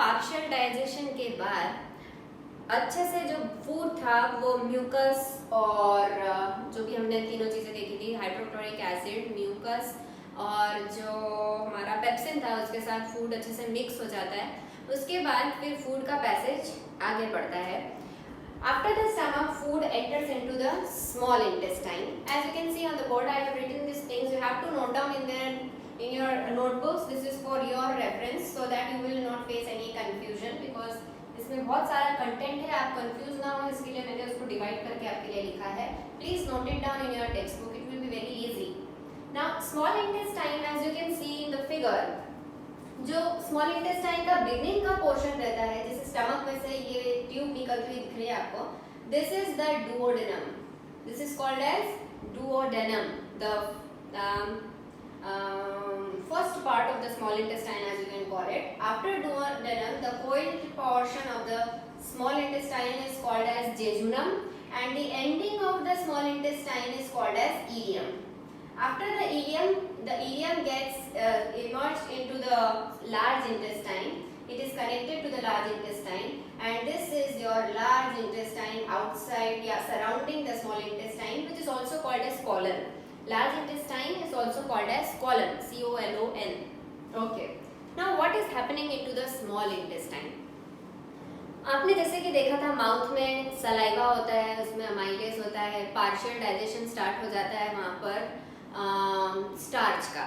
Partial digestion के बाद अच्छे से जो फूड था वो म्यूकस और जो भी हमने तीनों चीज़ें देखी थी, हाइड्रोक्लोरिक एसिड, म्यूकस और जो हमारा पेप्सिन था, उसके साथ फूड अच्छे से मिक्स हो जाता है। उसके बाद फिर फूड का पैसेज आगे बढ़ता है। After the stomach, food enters into the small intestine. As you can see on the board, I have written these things. You have to note down in your notebooks. This is for your reference, so that you will not face any confusion, because इसमें बहुत सारा content है, आप confuse ना हो इसके लिए मैंने उसको डिवाइड करके आपके लिए लिखा है। Please note it down in your textbook. It will be very easy. Now, small intestine, as you can see in the figure, जो स्मॉल इंटेस्टाइन का बिगनिंग का पोर्शन रहता है, जैसे स्टमक में से ये ट्यूब निकलती हुई दिख रही है आपको, this is the duodenum. This is called as duodenum, the first part of the small intestine, as you can call it. After duodenum, the coiled portion of the small intestine is called as jejunum, and the ending of the small intestine is called as ileum. After the ileum gets emerged into the large intestine. It is connected to the large intestine, and this is your large intestine outside, surrounding the small intestine, which is also called as colon. Large intestine is also called as colon, C-O-L-O-N. Okay. Now, what is happening into the small intestine? आपने जैसे कि देखा था mouth में saliva होता है, उसमें amylase होता है, पार्शियल डाइजेशन स्टार्ट हो जाता है वहाँ पर स्टार्च का।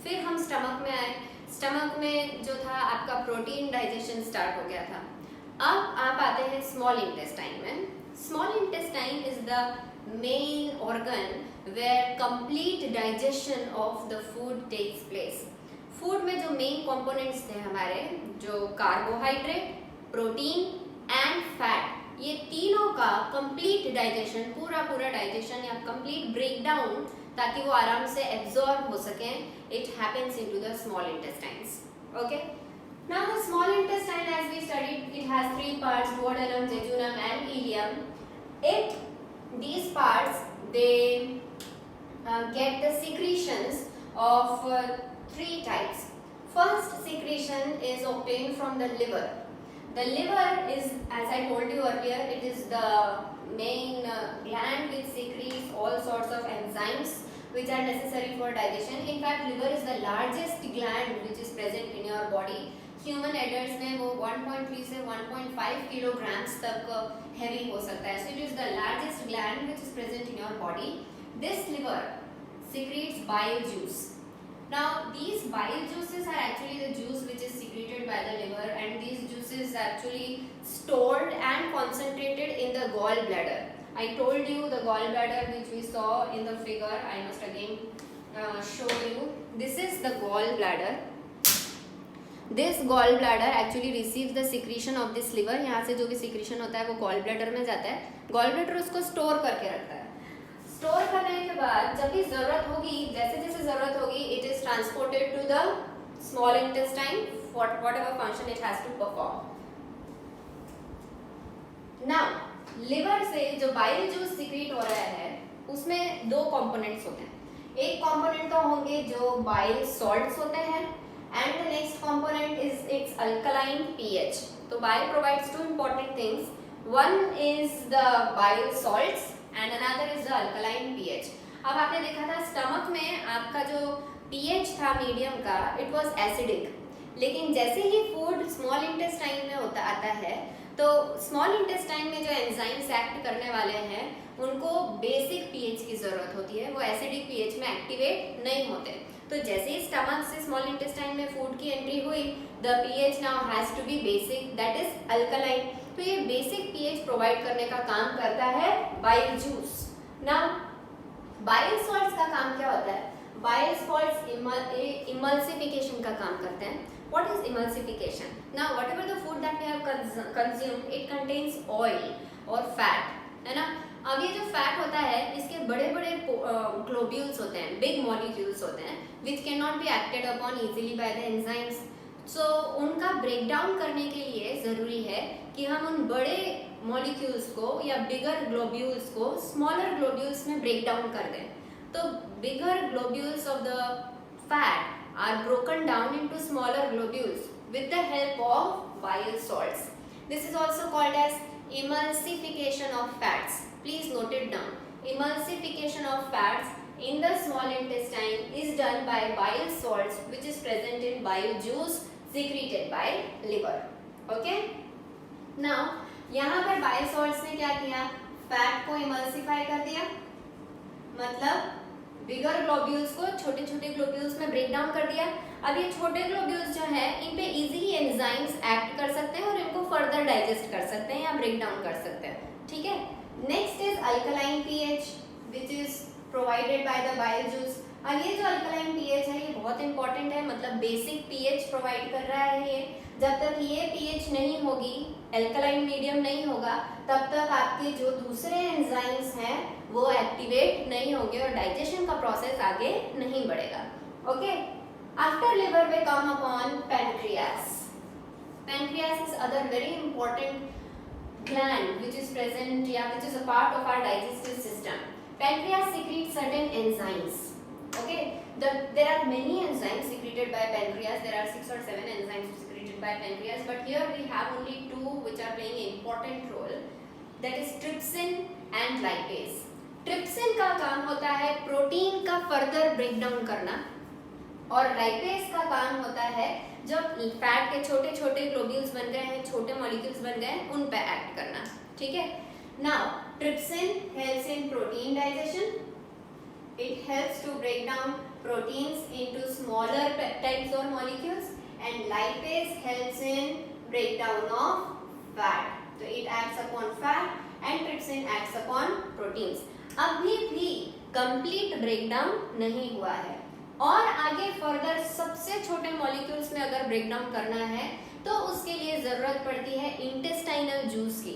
फिर हम स्टमक में आए, स्टमक में जो था आपका प्रोटीन डाइजेशन स्टार्ट हो गया था। अब आप आते हैं स्मॉल इंटेस्टाइन में। Small intestine is the main organ where complete digestion of the food takes place. Food में जो मेन कंपोनेंट्स थे हमारे, जो कार्बोहाइड्रेट, प्रोटीन एंड फैट, ये तीनों का कंप्लीट डाइजेशन, पूरा डाइजेशन या कंप्लीट ब्रेकडाउन, ताकि वो आराम से एब्जॉर्ब हो सकें, it happens into the small intestines. Okay. Now the small intestine, as we studied, it has three parts: duodenum, jejunum, and ileum. These parts, they get the secretions of three types. First secretion is obtained from the liver. The liver is, as I told you earlier, it is the main gland which secretes all sorts of enzymes which are necessary for digestion. In fact, liver is the largest gland which is present in your body. Human adults में वो 1.3 से 1.5 kilograms तक heavy हो सकता है. So it is the largest gland which is present in your body. This liver secretes bile juice. Now these bile juices are actually the juice which is secreted by the liver, and these juices are actually stored and concentrated in the gallbladder. I told you the gallbladder which we saw in the figure. I must again show you. This is the gallbladder. This gallbladder actually receives the secretion of this liver. यहाँ से जो भी secretion होता है वो gallbladder में जाता है. Gallbladder उसको store करके रखता है. स्टोर करने के बाद जब भी जरूरत होगी, जैसे जैसे जरूरत होगी, it is transported to the small intestine for whatever function it has to perform. Now liver से जो बाइल जूस सीक्रेट हो रहा है उसमें दो कंपोनेंट्स होते हैं. एक कंपोनेंट तो होंगे जो बाइल सॉल्ट्स होते हैं, and the next component is its alkaline pH. तो bile provides two important things. One is the bile salts and another is the alkaline pH. अब आपने देखा था स्टमक में आपका जो pH था मीडियम का, it was acidic. लेकिन जैसे ही फूड स्मॉल इंटेस्टाइन में होता आता है, तो स्मॉल इंटेस्टाइन में जो एंजाइम्स एक्ट करने वाले हैं उनको बेसिक pH की जरूरत होती है. वो एसिडिक pH में एक्टिवेट नहीं होते. तो जैसे ही स्टमक से स्मॉल इंटेस्टाइन में फूड की एंट्री हुई, the pH now has to be basic, that is alkaline. तो ये बेसिक पीएच प्रोवाइड करने का काम करता है bile juice. Now bile salts का काम क्या होता है? बाइल सॉल्ट्स इमल्सिफिकेशन का काम करते हैं. What is emulsification? Now whatever the food that we have consumed, it contains oil और फैट, है ना. अब ये जो फैट होता है इसके बड़े बड़े ग्लोब्यूल्स होते हैं, बिग मॉलिक्यूल्स होते हैं, which can not be acted upon easily by the enzymes. So उनका ब्रेक डाउन करने के लिए ज़रूरी है कि हम उन बड़े मॉलिक्यूल्स को या बिगर ग्लोब्यूल्स को स्मॉलर ग्लोब्यूल्स में ब्रेक डाउन कर दें. तो bigger globules of the fat are broken down into smaller globules. with the help of bile salts. This is also called as emulsification of fats. Please note it down. Emulsification of fats in the small intestine is done by bile salts which is present in bile juice secreted by liver. Okay? Now, यहाँ पर bile salts ने क्या किया? Fat को emulsify कर दिया, मतलब बिगर globules को छोटे छोटे ग्लोब्यूल्स में ब्रेक डाउन कर दिया। अब ये छोटे ग्लोब्यूल्स जो है इन पे इजीली एंजाइम्स एक्ट कर सकते हैं और इनको फर्दर डाइजेस्ट कर सकते हैं या ब्रेक डाउन कर सकते हैं, ठीक है। Next is alkaline pH which is provided by the bile juice. अब ये जो अल्कलाइन पीएच है ये बहुत इंपॉर्टेंट है, मतलब बेसिक पीएच प्रोवाइड कर रहा है ये। जब तक ये पीएच नहीं होगी, अल्कलाइन मीडियम नहीं होगा, तब तक आपके जो दूसरे एंजाइम्स हैं वो एक्टिवेट नहीं होंगे और डाइजेशन का प्रोसेस आगे नहीं बढ़ेगा। Okay, after liver way come upon pancreas. Pancreas is other very important gland which is present, yeah, which is a part of our digestive system. Pancreas secretes certain enzymes. Okay, there are many enzymes secreted by pancreas. There are 6 or 7 enzymes secreted by pancreas, but here we have only 2 which are playing an important role. That is trypsin and lipase. Trypsin का काम होता है protein का further breakdown करना और lipase का काम होता है जब फैट के छोटे छोटे ग्लोब्यूल्स बन गए हैं, छोटे मॉलिक्यूल्स बन गए हैं, उन पे एक्ट करना, ठीक है। Now trypsin helps in protein digestion, it helps to break down proteins into smaller peptides और molecules and lipase helps in break down of fat, तो it acts upon fat and trypsin acts upon proteins. अभी भी complete breakdown नहीं हुआ है और आगे further सबसे छोटे मॉलिक्यूल्स में अगर ब्रेकडाउन करना है तो उसके लिए जरूरत पड़ती है इंटेस्टाइनल जूस की।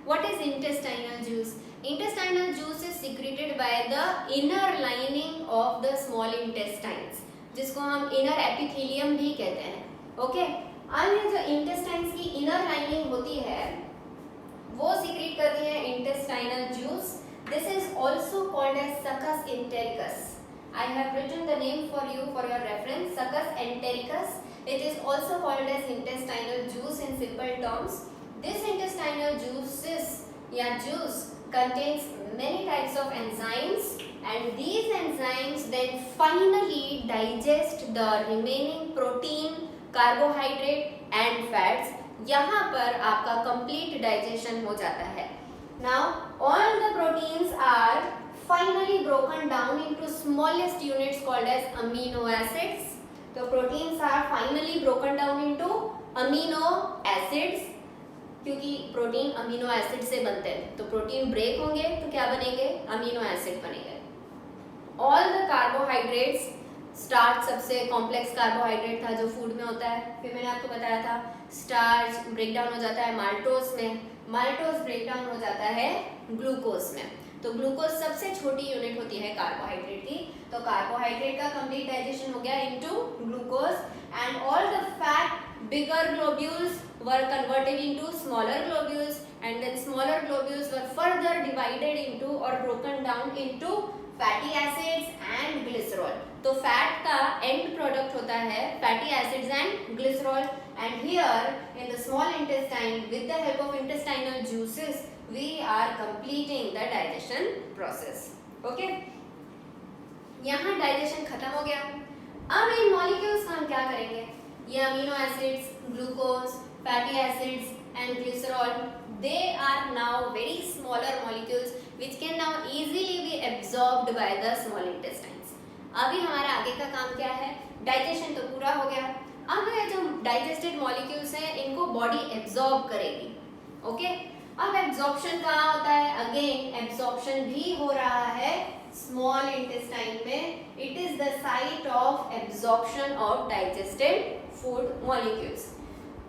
What is intestinal juice? Intestinal juice is secreted by the inner lining of the small intestines, जिसको हम इनर एपिथेलियम भी कहते हैं। ओके, अब ये जो इंटेस्टाइन्स की इनर लाइनिंग होती है वो सिक्रेट करती है intestinal juice. This is also called as succus entericus. I have written the name for you for your reference, Succus entericus. It is also called as intestinal juice in simple terms. This intestinal juice contains many types of enzymes and these enzymes then finally digest the remaining protein, carbohydrate and fats. यहाँ पर आपका complete digestion हो जाता है। Now all the proteins are finally broken down into smallest units called as amino acids. So proteins are finally broken down into amino acids, क्योंकि protein amino acid से बनते हैं, तो प्रोटीन ब्रेक होंगे तो क्या बनेंगे? अमीनो एसिड बनेंगे। ऑल द कार्बोहाइड्रेट्स, स्टार्च सबसे कॉम्प्लेक्स कार्बोहाइड्रेट था जो फूड में होता है, फिर मैंने आपको बताया था स्टार्च ब्रेकडाउन हो जाता है माल्टोज में, माल्टोज ब्रेकडाउन हो जाता है ग्लूकोज में। तो ग्लूकोज सबसे छोटी यूनिट होती है कार्बोहाइड्रेट की, तो कार्बोहाइड्रेट का कंप्लीट डाइजेशन हो गया into glucose and all the fat bigger globules were converted into smaller globules and then smaller globules were further divided into और broken down into fatty acids and glycerol. तो fat का end product होता है fatty acids and glycerol and here in the small intestine with the help of intestinal juices we are completing the digestion process. Okay, यहाँ digestion खत्म हो गया। अब इन molecules का हम क्या करेंगे? ये amino acids, glucose, fatty acids and glycerol, they are now very smaller molecules which can now easily be absorbed by the small intestines. अभी हमारा आगे का काम क्या है? Digestion तो पूरा हो गया। अब ये जो digested molecules हैं इनको body absorb करेगी। Okay? अब एब्जॉर्प्शन कहाँ होता है? अगेन एब्जॉर्प्शन भी हो रहा है स्मॉल इंटेस्टाइन में। It is the site of absorption of digested food molecules.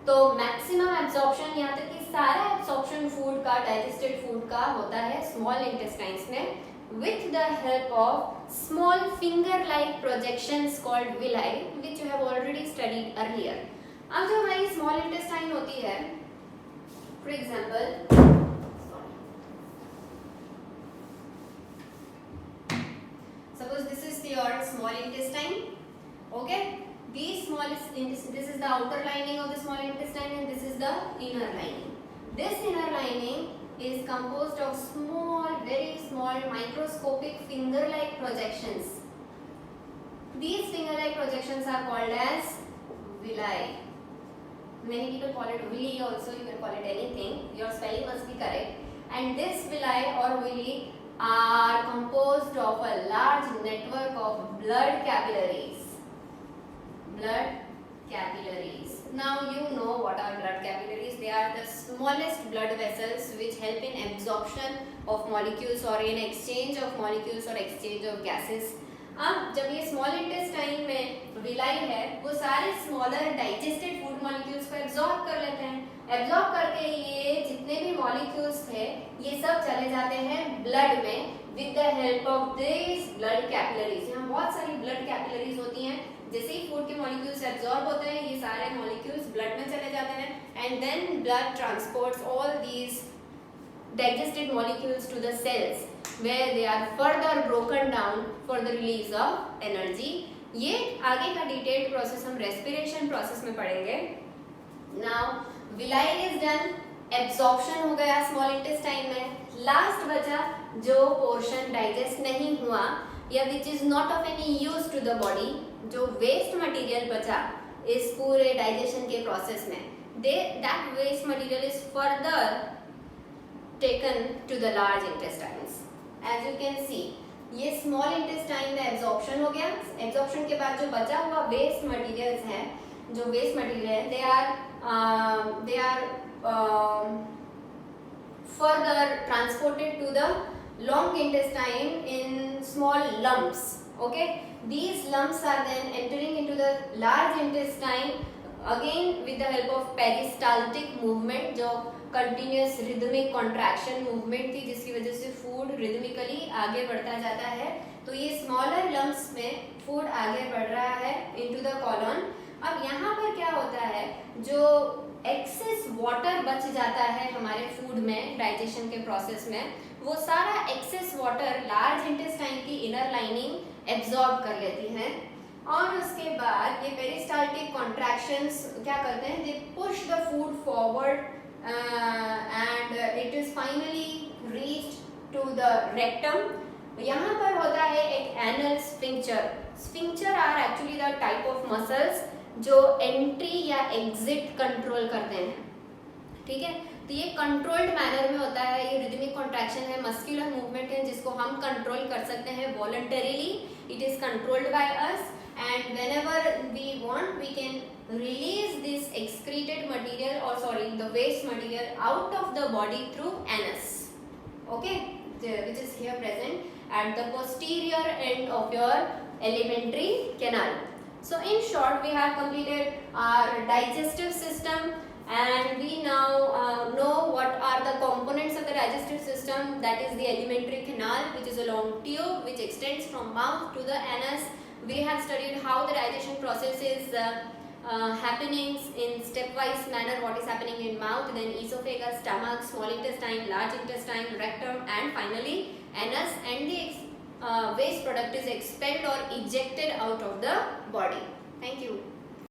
तो मैक्सिमम एब्जॉर्प्शन, यहाँ तक कि सारा एब्जॉर्प्शन फूड का, डाइजेस्टेड फूड का होता है स्मॉल इंटेस्टाइन्स में with the help of small finger like projections called villi which you have already studied earlier. अब जो हमारी स्मॉल इंटेस्टाइन होती है, for example, suppose this is your small intestine, okay, These small this is the outer lining of the small intestine and this is the inner lining. This inner lining is composed of small, very small microscopic finger-like projections. These finger-like projections are called as villi. Many people call it villi also, you can call it anything. Your spelling must be correct. And this villi or villi are composed of a large network of blood capillaries. Blood capillaries. Now you know what are blood capillaries. They are the smallest blood vessels which help in absorption of molecules or in exchange of molecules or exchange of gases. अब जब ये small intestine में villi है वो सारे smaller digested food molecules को absorb कर लेते हैं। एब्जॉर्ब करके ये जितने भी मॉलिक्यूल्स थे ये सब चले जाते हैं ब्लड में with the help of this blood capillaries. यहाँ बहुत सारी ब्लड कैपिलरीज होती हैं। जैसे ही फूड के मॉलिक्यूल्स एब्जॉर्ब होते हैं ये सारे मॉलिक्यूल्स ब्लड में चले जाते हैं and then blood transports all these digested molecules to the cells where they are further broken down for the release of energy. ये आगे का डिटेल्ड प्रोसेस हम रेस्पिरेशन प्रोसेस में पढ़ेंगे। Now villi is done, absorption हो गया small intestine में। Last बचा जो पोर्शन डाइजेस्ट नहीं हुआ या which is not of any use to the body, जो वेस्ट मटेरियल बचा इस पूरे डाइजेशन के प्रोसेस में, that waste material is further taken to the large intestines. As you can see, ये small intestine में absorption हो गया। absorption के बाद जो बचा हुआ waste materials है, जो waste material है, they are further transported to the long intestine in small lumps. Okay, these lumps are then entering into the large intestine again with the help of peristaltic movement, जो continuous rhythmic contraction movement थी जिसकी वजह से food rhythmically आगे बढ़ता जाता है। तो ये स्मॉलर लम्प्स में फूड आगे बढ़ रहा है इनटू द कॉलन। अब यहाँ पर क्या होता है, जो एक्सेस वाटर बच जाता है हमारे फूड में डाइजेशन के प्रोसेस में, वो सारा एक्सेस वाटर लार्ज इंटेस्टाइन की इनर लाइनिंग एब्जॉर्ब कर लेती है और उसके बाद ये पेरिस्टाल्टिक कॉन्ट्रैक्शंस क्या करते हैं, they push the food forward and it is finally reached to the rectum. यहाँ पर होता है एक anal sphincter. Sphincter are actually the type of muscles जो entry या exit control करते हैं, ठीक है। तो ये controlled manner में होता है, ये rhythmic contraction है, muscular movement है जिसको हम control कर सकते हैं voluntarily. It is controlled by us and whenever we want we can release this excreted material or the waste material out of the body through anus, okay, which is here present at the posterior end of your alimentary canal. So in short, we have completed our digestive system and we now know what are the components of the digestive system, that is the alimentary canal, which is a long tube which extends from mouth to the anus. We have studied how the digestion process is happenings in stepwise manner, what is happening in mouth, then esophagus, stomach, small intestine, large intestine, rectum and finally anus, and the waste product is expelled or ejected out of the body. Thank you.